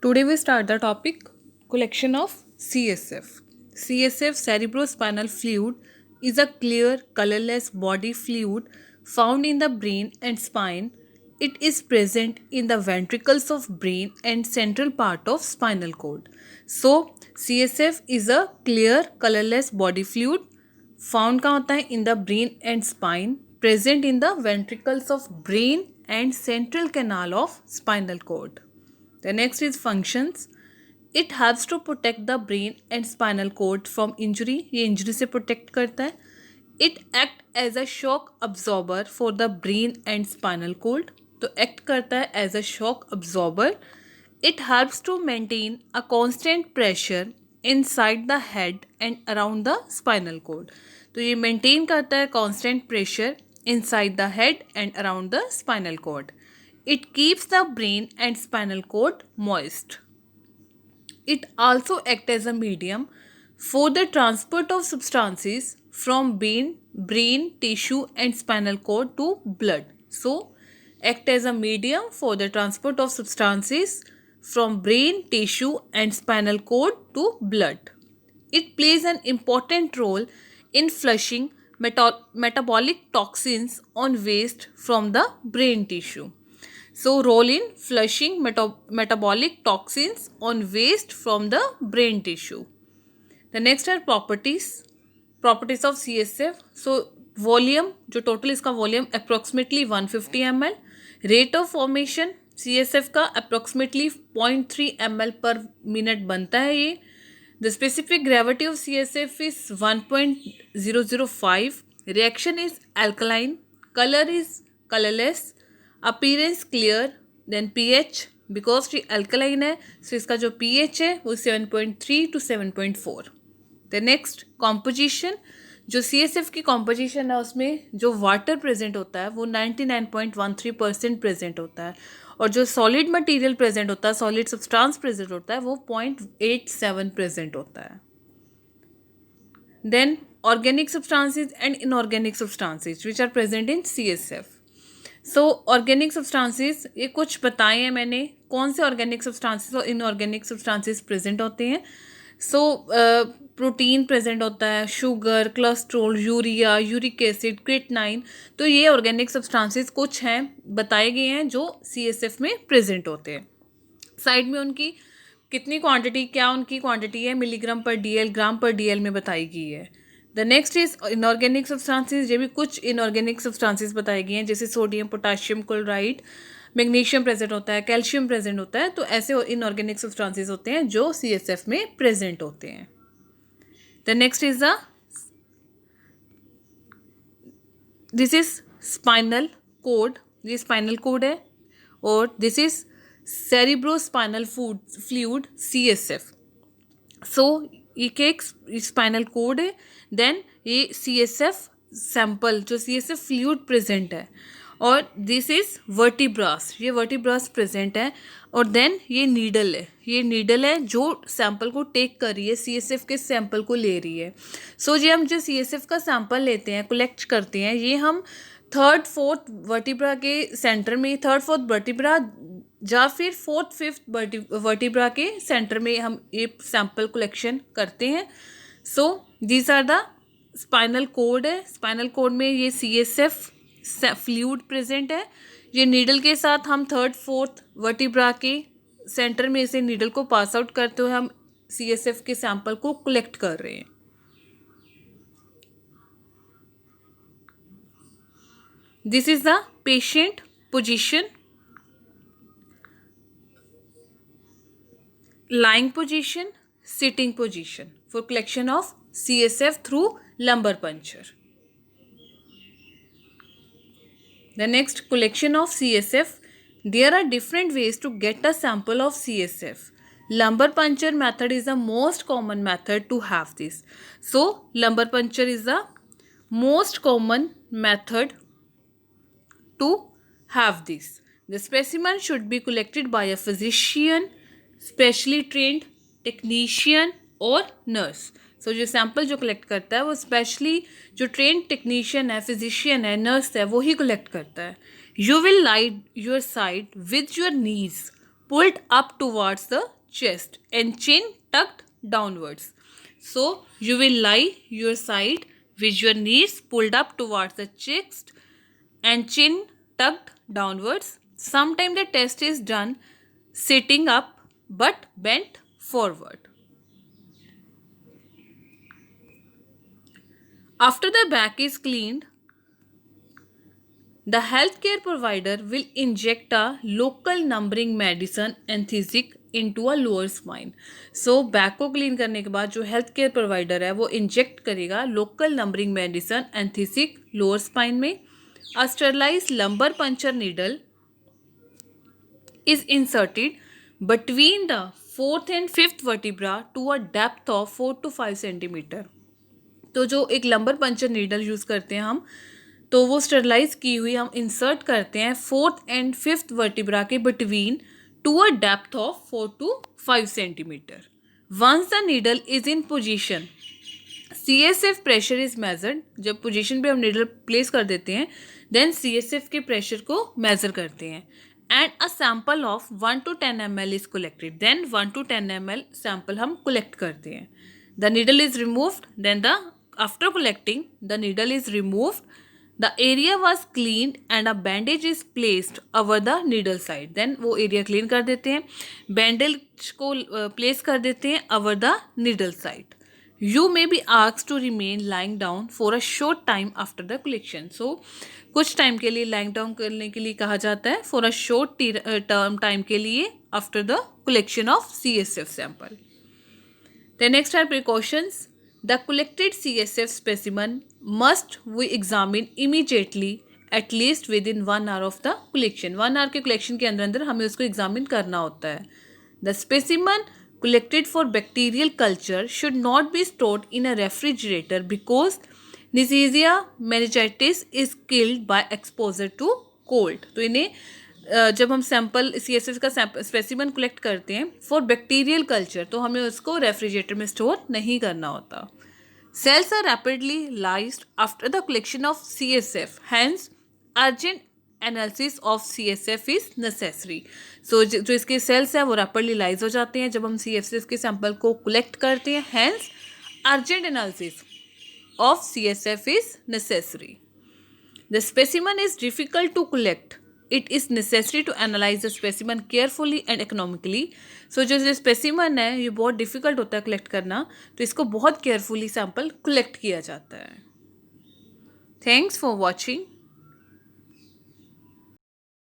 Today we start the topic collection of CSF. CSF cerebrospinal fluid is a clear colorless body fluid found in the brain and spine. It is present in the ventricles of brain and central part of spinal cord. So CSF is a clear colorless body fluid found कहाँ होता है in the brain and spine, present in the ventricles of brain and central canal of spinal cord. The next is functions. It helps to protect the brain and spinal cord from injury. ये injury से protect करता है. It act as a shock absorber for the brain and spinal cord. तो act करता है as a shock absorber. It helps to maintain a constant pressure inside the head and around the spinal cord. तो ये maintain करता है constant pressure inside the head and around the spinal cord. It keeps the brain and spinal cord moist. It also acts as a medium for the transport of substances from brain, tissue and spinal cord to blood. So, act as a medium for the transport of substances from brain, tissue and spinal cord to blood. It plays an important role in flushing metabolic toxins on waste from the brain tissue. So, role in flushing metabolic toxins on waste from the brain tissue. The next are properties of CSF. So, volume, जो total इसका volume approximately 150 ml. Rate of formation CSF का approximately 0.3 ml per minute बनता है ये. The specific gravity of CSF is 1.005. Reaction is alkaline. Color is colorless. Appearance clear. Then pH, because ये alkaline है, so इसका जो pH है वो 7.3 to 7.4. The next composition, जो CSF की composition है उसमें जो वाटर प्रेजेंट होता है वो 99.13% प्रेजेंट होता है और जो सॉलिड मटेरियल प्रेजेंट होता है, सॉलिड सब्सटेंस प्रेजेंट होता है वो 0.87 प्रेजेंट होता है. Then organic substances and inorganic substances which are present in CSF. So organic substances ये कुछ बताए हैं मैंने, कौन से ऑर्गेनिक सब्सटेंसेस और इनऑर्गेनिक सब्सटेंसेस प्रेजेंट होते हैं. सो प्रोटीन प्रेजेंट होता है, sugar, cholesterol, urea, uric acid, creatinine. तो ये ऑर्गेनिक सब्सटेंसेस कुछ हैं बताए गए हैं जो CSF में प्रेजेंट होते हैं. साइड में उनकी कितनी क्वांटिटी, क्या उनकी क्वांटिटी है मिलीग्राम पर DL, ग्राम पर DL में बताई गई है. The next is inorganic substances. ये भी कुछ इनऑर्गेनिक सब्सटेंसेस बताई गई हैं जैसे sodium, potassium chloride, magnesium present होता है, कैल्शियम प्रेजेंट होता है. तो ऐसे इनऑर्गेनिक सब्सटेंसेस होते हैं जो CSF में प्रेजेंट होते हैं. The next is this is spinal cord. ये स्पाइनल कोड है और this is cerebrospinal fluid CSF. सो ये एक स्पाइनल कोड है. देन ये CSF सैंपल जो CSF फ्लूइड प्रेजेंट है और दिस इज वर्टिब्रास. ये वर्टिब्रास प्रेजेंट है और देन ये नीडल है. ये नीडल है जो सैंपल को टेक कर रही है, CSF के सैंपल को ले रही है. सो ये हम जो CSF का सैंपल लेते हैं, कलेक्ट करते हैं, ये हम थर्ड फोर्थ वर्टिब्रा के सेंटर में, थर्ड फोर्थ वर्टिब्रा या फिर फोर्थ फिफ्थ वर्टिब्रा के सेंटर में हम ये सैंपल कलेक्शन करते हैं. So these are the spinal cord है. स्पाइनल कोड में ये CSF फ्लूइड प्रेजेंट है. ये नीडल के साथ हम थर्ड फोर्थ वर्टिब्रा के सेंटर में इसे नीडल को पास आउट करते हुए हम CSF के सैंपल को कलेक्ट कर रहे हैं. This is the patient position, lying position, sitting position for collection of CSF through lumbar puncture. The next, collection of CSF. There are different ways to get a sample of CSF. Lumbar puncture method is the most common method to have this. So, lumbar puncture is the most common method to have this. The specimen should be collected by a physician, specially trend technician और nurse. सो जो sample जो collect करता है वो specially जो trend technician है, physician है, nurse है, वो ही कलेक्ट करता है. You will lie your side with your knees pulled up towards the chest and chin tucked downwards. So you will lie your side with your knees pulled up towards the chest and chin tucked downwards. Sometimes the test is done sitting up but bent forward. After the back is cleaned, the healthcare provider will inject a local numbing medicine anesthetic into a lower spine. So back को clean करने के बाद जो health care provider है वो inject करेगा local numbing medicine anaesthetic lower spine में. A sterilized lumbar puncture needle is inserted between the fourth and fifth vertebra to a depth of 4 to 5 centimeter. तो जो एक लंबर पंचर नीडल यूज़ करते हैं हम, तो वो स्टरलाइज की हुई हम इंसर्ट करते हैं फोर्थ एंड फिफ्थ वर्टिब्रा के between to a depth of 4 to 5 centimetre. Once the needle is in position, CSF pressure is measured. जब पोजीशन पे हम नीडल प्लेस कर देते हैं देन CSF के प्रेशर को मेजर करते हैं. And a sample of 1 to 10 ml is collected. Then 1 to 10 ml sample हम कलेक्ट करते हैं. The needle is removed. Then after collecting, the needle is removed, the area was cleaned and a bandage is placed over the needle side. Then वो area clean कर देते हैं, bandage को place कर देते हैं over the needle side. You may be asked to remain lying down for a short time after the collection. So कुछ time के लिए lying down करने के लिए कहा जाता है for a short term time के लिए after the collection of CSF sample. The next are precautions. The collected CSF specimen must be examined immediately at least within 1 hour of the collection. 1 hour के collection के अंदर हमें उसको examine करना होता है. The specimen collected for bacterial culture should not be stored in a refrigerator because Neisseria meningitis is killed by exposure to cold. तो इन्हें जब हम सैम्पल CSF का स्पेसिमन कलेक्ट करते हैं फॉर बैक्टीरियल कल्चर तो हमें उसको रेफ्रिजरेटर में स्टोर नहीं करना होता. Cells are rapidly lysed after the collection of CSF, hence urgent analysis of CSF is necessary. So जो इसके सेल्स हैं वो रैपिडली लाइज हो जाते हैं जब हम CSF के सैंपल को कलेक्ट करते हैं, hence urgent analysis of CSF is necessary. The specimen is difficult to collect. It is necessary to analyze the specimen carefully and economically. So जो स्पेसिमन है ये बहुत डिफिकल्ट होता है कलेक्ट करना, तो इसको बहुत केयरफुली सैंपल कलेक्ट किया जाता है. Thanks for watching.